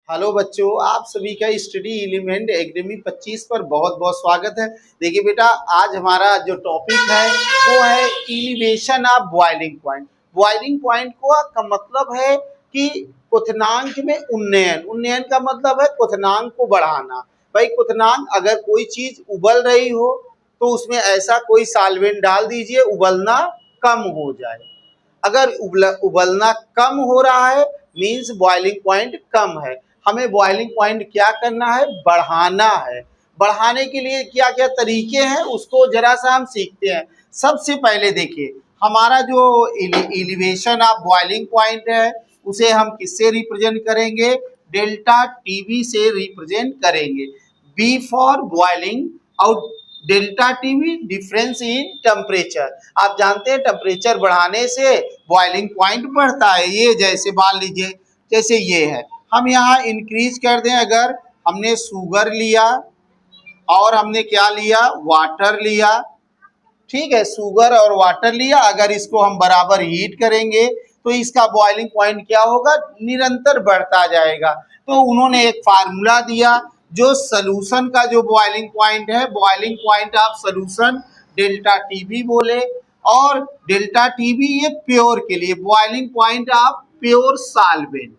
Hello बच्चों, आप सभी का स्टडी एलिमेंट एकेडमी 25 पर बहुत बहुत स्वागत है। देखिए बेटा, आज हमारा जो टॉपिक है वो है elevation of boiling point. Boiling point का मतलब है कि क्वथनांक में उन्नयन। उन्नयन का मतलब है क्वथनांक को बढ़ाना। भाई क्वथनांक, अगर कोई चीज उबल रही हो तो उसमें ऐसा कोई सॉल्वेंट डाल दीजिए उबलना कम हो जाए। अगर उबलना कम हो रहा है मीन्स बॉइलिंग पॉइंट कम है। हमें बॉइलिंग पॉइंट क्या करना है? बढ़ाना है। बढ़ाने के लिए क्या क्या तरीके हैं उसको जरा सा हम सीखते हैं। सबसे पहले देखिए, हमारा जो एलिवेशन ऑफ बॉइलिंग पॉइंट है उसे हम किससे रिप्रेजेंट करेंगे? डेल्टा टीवी से रिप्रेजेंट करेंगे। बी फॉर बॉइलिंग और delta TV difference in temperature. आप जानते हैं टेम्परेचर बढ़ाने से बॉइलिंग पॉइंट बढ़ता है। ये जैसे मान लीजिए, जैसे ये है, हम यहाँ इंक्रीज कर दें। अगर हमने शुगर लिया और हमने क्या लिया? वाटर लिया। ठीक है, शुगर और वाटर लिया, अगर इसको हम बराबर हीट करेंगे तो इसका बॉइलिंग पॉइंट क्या होगा? निरंतर बढ़ता जाएगा। तो उन्होंने एक फार्मूला दिया जो सॉल्यूशन का जो बॉइलिंग पॉइंट है, boiling point of solution delta TB बोले। और डेल्टा टीबी ये प्योर के लिए, boiling point of pure solvent.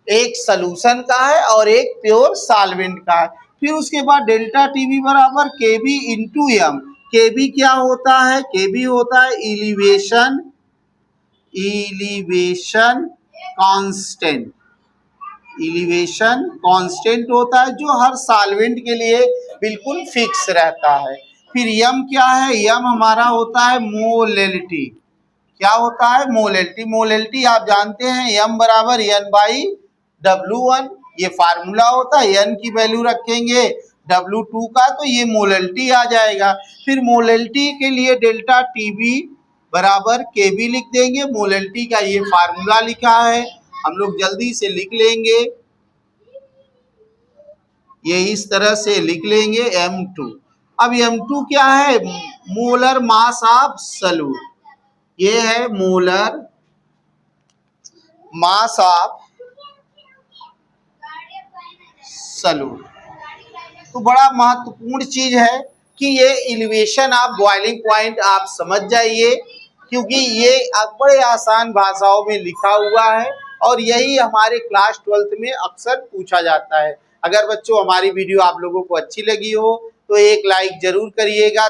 एक सॉल्यूशन का है और एक प्योर सॉल्वेंट का है। फिर उसके बाद डेल्टा टीबी बराबर के बी इंटू एम। के बी क्या होता है? के बी होता है इलिवेशन कांस्टेंट। इलिवेशन कांस्टेंट होता है जो हर सॉल्वेंट के लिए बिल्कुल फिक्स रहता है। फिर यम क्या है? यम हमारा होता है मोलेलिटी। क्या होता है? मोलेलिटी। मोलेलिटी आप जानते हैं, यम बराबर एन बाई W1। ये फार्मूला होता है। एन की वैल्यू रखेंगे W2 का तो ये मोलेलिटी आ जाएगा। फिर मोलेलिटी के लिए डेल्टा टीबी बराबर केबी लिख देंगे। मोलेलिटी का ये फार्मूला लिखा है, हम लोग जल्दी से लिख लेंगे। ये इस तरह से लिख लेंगे M2। अब M2 क्या है? Molar mass of solute. ये है मोलर मास ऑफ सॉल्यूट। तो बड़ा महत्वपूर्ण चीज है कि ये एलिवेशन ऑफ बॉइलिंग पॉइंट आप समझ जाइए, क्योंकि ये बड़े आसान भाषाओं में लिखा हुआ है और यही हमारे क्लास 12th में अक्सर पूछा जाता है। अगर बच्चों हमारी वीडियो आप लोगों को अच्छी लगी हो तो एक लाइक जरूर करिएगा।